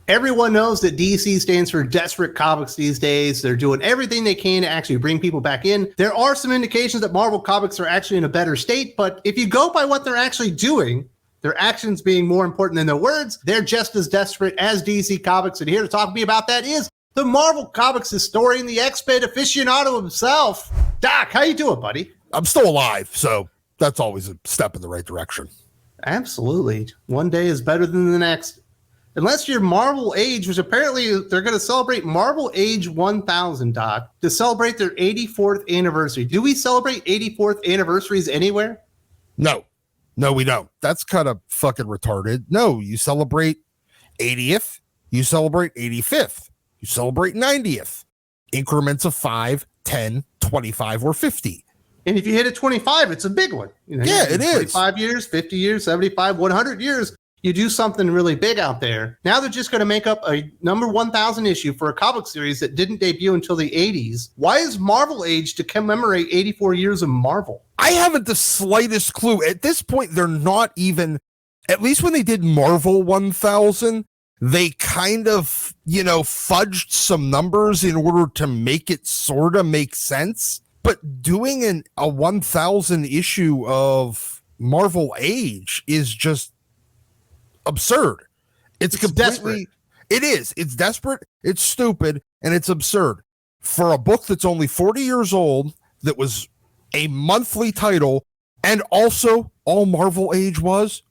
Everyone knows that DC stands for Desperate Comics these days. They're doing everything they can to actually bring people back in. There are some indications that Marvel Comics are actually in a better state, but if you go by what they're actually doing, their actions being more important than their words, they're just as desperate as DC Comics. And here to talk to me about that is the Marvel Comics historian, the X-Men aficionado himself. Doc, how you doing, buddy? I'm still alive, so that's always a step in the right direction. Absolutely. One day is better than the next. Unless you're Marvel Age, which apparently they're going to celebrate Marvel Age 1000, Doc, to celebrate their 84th anniversary. Do we celebrate 84th anniversaries anywhere? No, we don't. That's kind of fucking retarded. No, you celebrate 80th, you celebrate 85th, you celebrate 90th. Increments of 5, 10, 25, or 50. And if you hit a 25, it's a big one. You know, yeah, it is. 25 years, 50 years, 75, 100 years. You do something really big out there. Now they're just going to make up a number 1000 issue for a comic series that didn't debut until the 80s. Why is Marvel Age to commemorate 84 years of Marvel? I haven't the slightest clue. At this point, they're not even, at least when they did Marvel 1000, they kind of, fudged some numbers in order to make it sort of make sense. But doing a 1000 issue of Marvel Age is just absurd. It's completely desperate. It is. It's desperate, it's stupid, and it's absurd. For a book that's only 40 years old, that was a monthly title, and also all Marvel Age was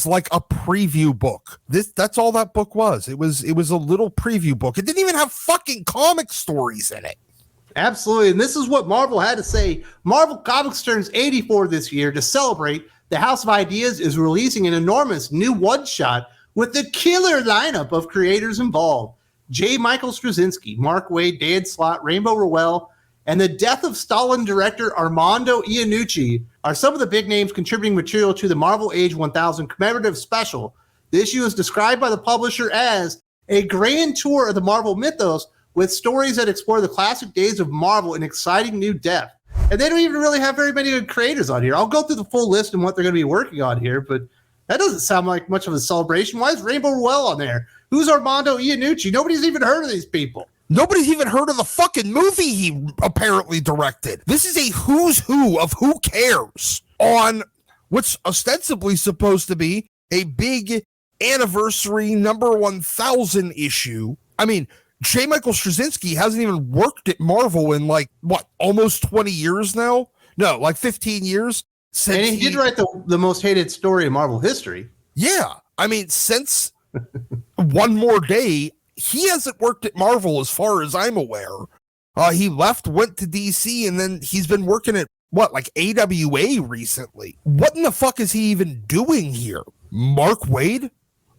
like a preview book. That's all that book was. It was a little preview book. It didn't even have fucking comic stories in it. Absolutely. And this is what Marvel had to say. Marvel Comics turns 84 this year. To celebrate, the House of Ideas is releasing an enormous new one-shot with the killer lineup of creators involved. J. Michael Straczynski, Mark Waid, Dan Slott, Rainbow Rowell, and the Death of Stalin director Armando Iannucci are some of the big names contributing material to the Marvel Age 1000 commemorative special. The issue is described by the publisher as a grand tour of the Marvel mythos with stories that explore the classic days of Marvel in exciting new depth. And they don't even really have very many good creators on here. I'll go through the full list and what they're going to be working on here, but that doesn't sound like much of a celebration. Why is Rainbow Rowell on there? Who's Armando Iannucci? Nobody's even heard of these people. Nobody's even heard of the fucking movie he apparently directed. This is a who's who of who cares on what's ostensibly supposed to be a big anniversary number 1000 issue. I mean, J. Michael Straczynski hasn't even worked at Marvel in almost 20 years now? No, 15 years. And he did write the most hated story in Marvel history. Yeah. I mean, since One More Day, he hasn't worked at Marvel as far as I'm aware. He left, went to DC, and then he's been working at AWA recently. What in the fuck is he even doing here? Mark Waid?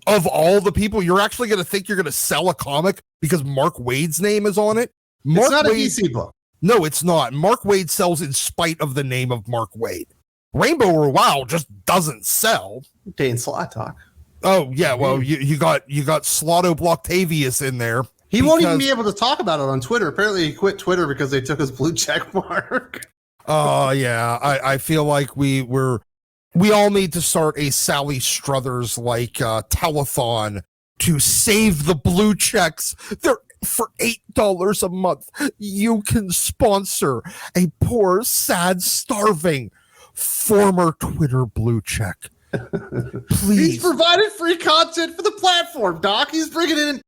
Of all the people, you're actually going to think you're going to sell a comic because Mark Waid's name is on it? It's not a DC book. No, it's not. Mark Waid sells in spite of the name of Mark Waid. Rainbow Rowell just doesn't sell. Dan Slott talk. Oh, yeah, well, you got Slotto Blocktavius in there. He won't even be able to talk about it on Twitter. Apparently, he quit Twitter because they took his blue check mark. Oh, yeah. I feel like we all need to start a Sally Struthers telethon to save the blue checks. They're for $8 a month. You can sponsor a poor, sad, starving former Twitter blue check. Please. He's provided free content for the platform, Doc. He's bringing in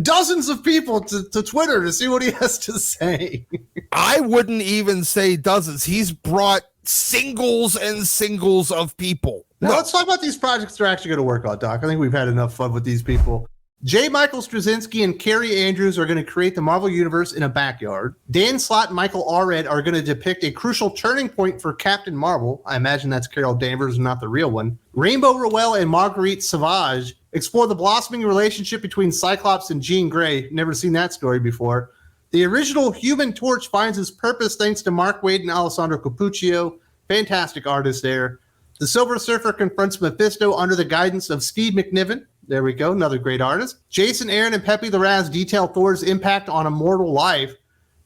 dozens of people to Twitter to see what he has to say. I wouldn't even say dozens. He's brought singles and singles of people. Now, let's talk about these projects they're actually going to work on, Doc. I think we've had enough fun with these people. J. Michael Straczynski and Carrie Andrews are going to create the Marvel Universe in a backyard. Dan Slott and Michael Allred are going to depict a crucial turning point for Captain Marvel. I imagine that's Carol Danvers, not the real one. Rainbow Rowell and Marguerite Sauvage explore the blossoming relationship between Cyclops and Jean Grey. Never seen that story before. The original Human Torch finds his purpose thanks to Mark Waid and Alessandro Cappuccio. Fantastic artists there. The Silver Surfer confronts Mephisto under the guidance of Steve McNiven. There we go, another great artist. Jason Aaron and Pepe Larraz detail Thor's impact on immortal life.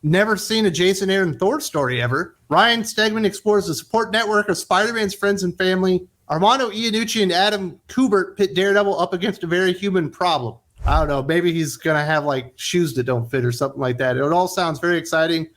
Never seen a Jason Aaron Thor story ever. Ryan Stegman explores the support network of Spider-Man's friends and family. Armando Iannucci and Adam Kubert pit Daredevil up against a very human problem. I don't know. Maybe he's going to have like shoes that don't fit or something like that. It all sounds very exciting.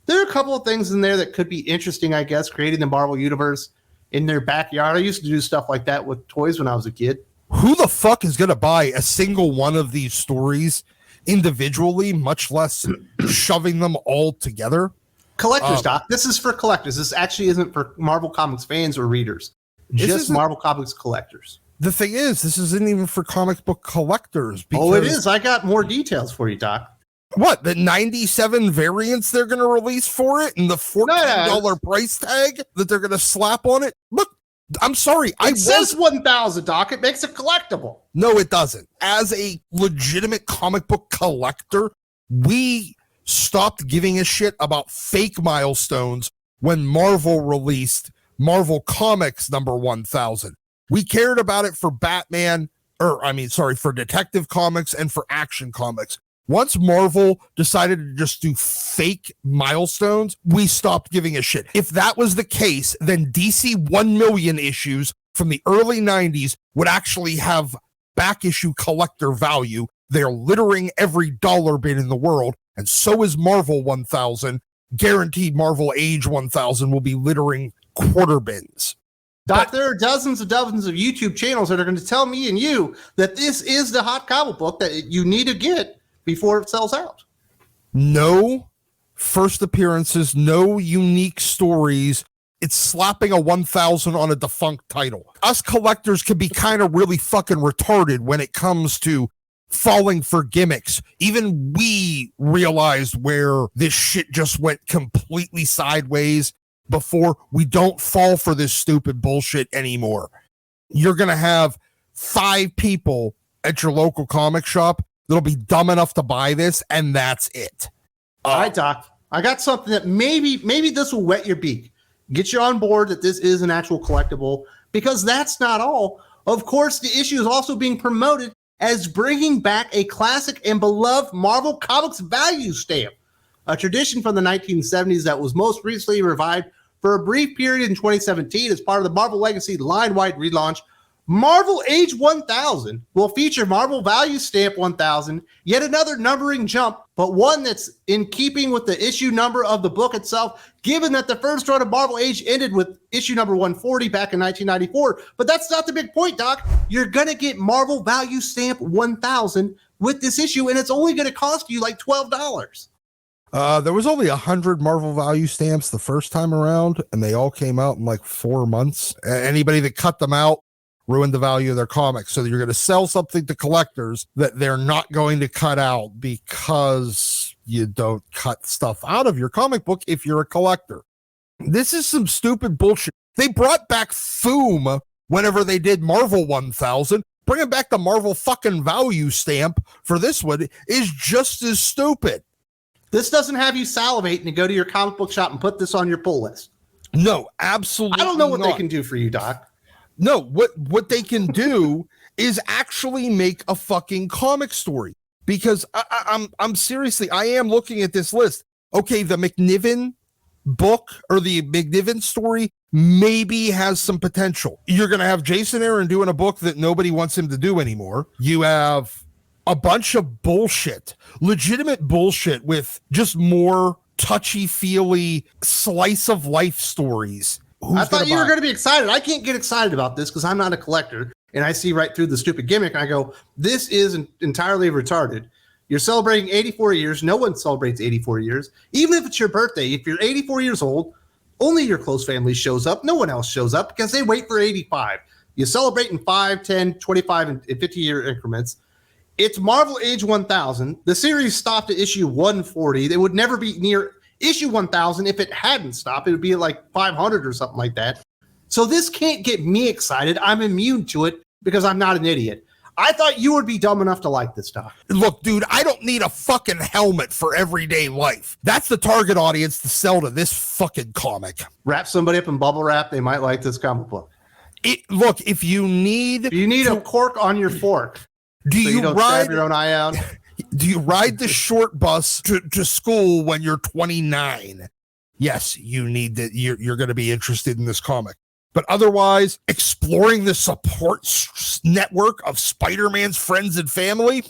There are a couple of things in there that could be interesting, I guess, creating the Marvel Universe in their backyard. I used to do stuff like that with toys when I was a kid. Who the fuck is going to buy a single one of these stories individually, much less shoving them all together? Collectors, Doc. This is for collectors. This actually isn't for Marvel Comics fans or readers. Just Marvel Comics collectors. The thing is, this isn't even for comic book collectors. Oh, it is. I got more details for you, Doc. What, the 97 variants they're going to release for it and the $14 price tag that they're going to slap on it? Look, I'm sorry. It says 1,000, Doc. It makes it collectible. No, it doesn't. As a legitimate comic book collector, we stopped giving a shit about fake milestones when Marvel released Marvel Comics number 1,000. We cared about it for for Detective Comics and for Action Comics. Once Marvel decided to just do fake milestones, we stopped giving a shit. If that was the case, then DC 1 million issues from the early 90s would actually have back issue collector value. They're littering every dollar bin in the world, and so is Marvel 1000. Guaranteed Marvel Age 1000 will be littering quarter bins. Doc, there are dozens of YouTube channels that are going to tell me and you that this is the hot comic book that you need to get before it sells out. No first appearances, no unique stories. It's slapping a 1,000 on a defunct title. Us collectors can be kind of really fucking retarded when it comes to falling for gimmicks. Even we realized where this shit just went completely sideways before. We don't fall for this stupid bullshit anymore. You're going to have 5 people at your local comic shop that'll be dumb enough to buy this, and that's it. All right, Doc. I got something that maybe this will wet your beak. Get you on board that this is an actual collectible, because that's not all. Of course, the issue is also being promoted as bringing back a classic and beloved Marvel Comics value stamp, a tradition from the 1970s that was most recently revived for a brief period in 2017 as part of the Marvel Legacy line-wide relaunch. Marvel Age 1000 will feature Marvel Value Stamp 1000, yet another numbering jump, but one that's in keeping with the issue number of the book itself, given that the first run of Marvel Age ended with issue number 140 back in 1994. But that's not the big point, Doc. You're going to get Marvel Value Stamp 1000 with this issue, and it's only going to cost you like $12. There was only 100 Marvel Value Stamps the first time around, and they all came out in like 4 months. Anybody that cut them out ruined the value of their comics. So you're going to sell something to collectors that they're not going to cut out because you don't cut stuff out of your comic book if you're a collector. This is some stupid bullshit. They brought back Foom whenever they did Marvel 1000. Bringing back the Marvel fucking value stamp for this one is just as stupid. This doesn't have you salivating to go to your comic book shop and put this on your pull list. No, absolutely. I don't know what they can do for you, Doc. No, what they can do is actually make a fucking comic story, because I'm seriously, I am looking at this list. Okay, the McNiven book or the McNiven story maybe has some potential. You're going to have Jason Aaron doing a book that nobody wants him to do anymore. You have a bunch of bullshit, legitimate bullshit with just more touchy-feely slice of life stories. I thought you were going to be excited. I can't get excited about this because I'm not a collector, and I see right through the stupid gimmick. And I go, this is entirely retarded. You're celebrating 84 years. No one celebrates 84 years. Even if it's your birthday, if you're 84 years old, only your close family shows up. No one else shows up because they wait for 85. You celebrate in 5, 10, 25, and 50-year increments. It's Marvel Age 1000. The series stopped at issue 140. They would never be near issue 1000 if it hadn't stopped. It would be like 500 or something like that. So this can't get me excited. I'm immune to it because I'm not an idiot. I thought you would be dumb enough to like this stuff. Look, dude, I don't need a fucking helmet for everyday life. That's the target audience to sell to this fucking comic. Wrap somebody up in bubble wrap. They might like this comic book. Look, if you need a cork on your fork, do you don't stab your own eye out? Do you ride the short bus to school when you're 29? Yes, you need that. You're going to be interested in this comic. But otherwise, exploring the support network of Spider-Man's friends and family,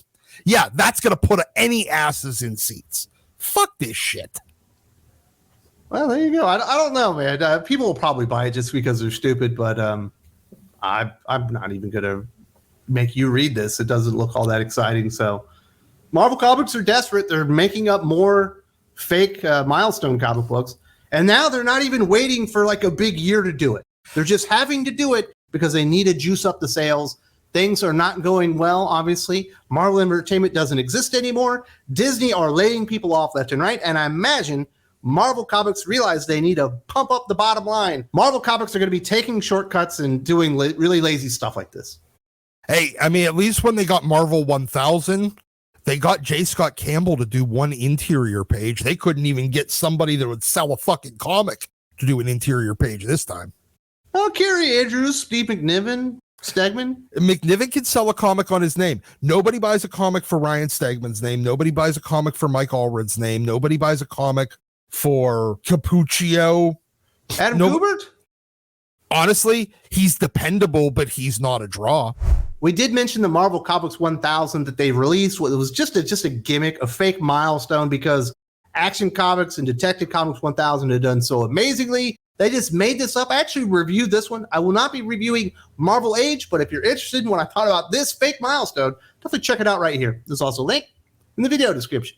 Yeah, that's going to put any asses in seats. Fuck this shit. Well, there you go. I don't know, man. People will probably buy it just because they're stupid, but I'm not even going to make you read this. It doesn't look all that exciting. So Marvel Comics are desperate. They're making up more fake milestone comic books. And now they're not even waiting for like a big year to do it. They're just having to do it because they need to juice up the sales. Things are not going well, obviously. Marvel Entertainment doesn't exist anymore. Disney are laying people off left and right. And I imagine Marvel Comics realize they need to pump up the bottom line. Marvel Comics are going to be taking shortcuts and doing really lazy stuff like this. Hey, I mean, at least when they got Marvel 1000, they got J. Scott Campbell to do one interior page. They couldn't even get somebody that would sell a fucking comic to do an interior page this time. Oh, Carrie Andrews, Steve McNiven, Stegman. McNiven can sell a comic on his name. Nobody buys a comic for Ryan Stegman's name. Nobody buys a comic for Mike Allred's name. Nobody buys a comic for Capuccio. Adam Kubert? Honestly, he's dependable, but he's not a draw. We did mention the Marvel Comics 1000 that they released. It was just a gimmick, a fake milestone, because Action Comics and Detective Comics 1000 had done so amazingly. They just made this up. I actually reviewed this one. I will not be reviewing Marvel Age, but if you're interested in what I thought about this fake milestone, definitely check it out right here. There's also a link in the video description.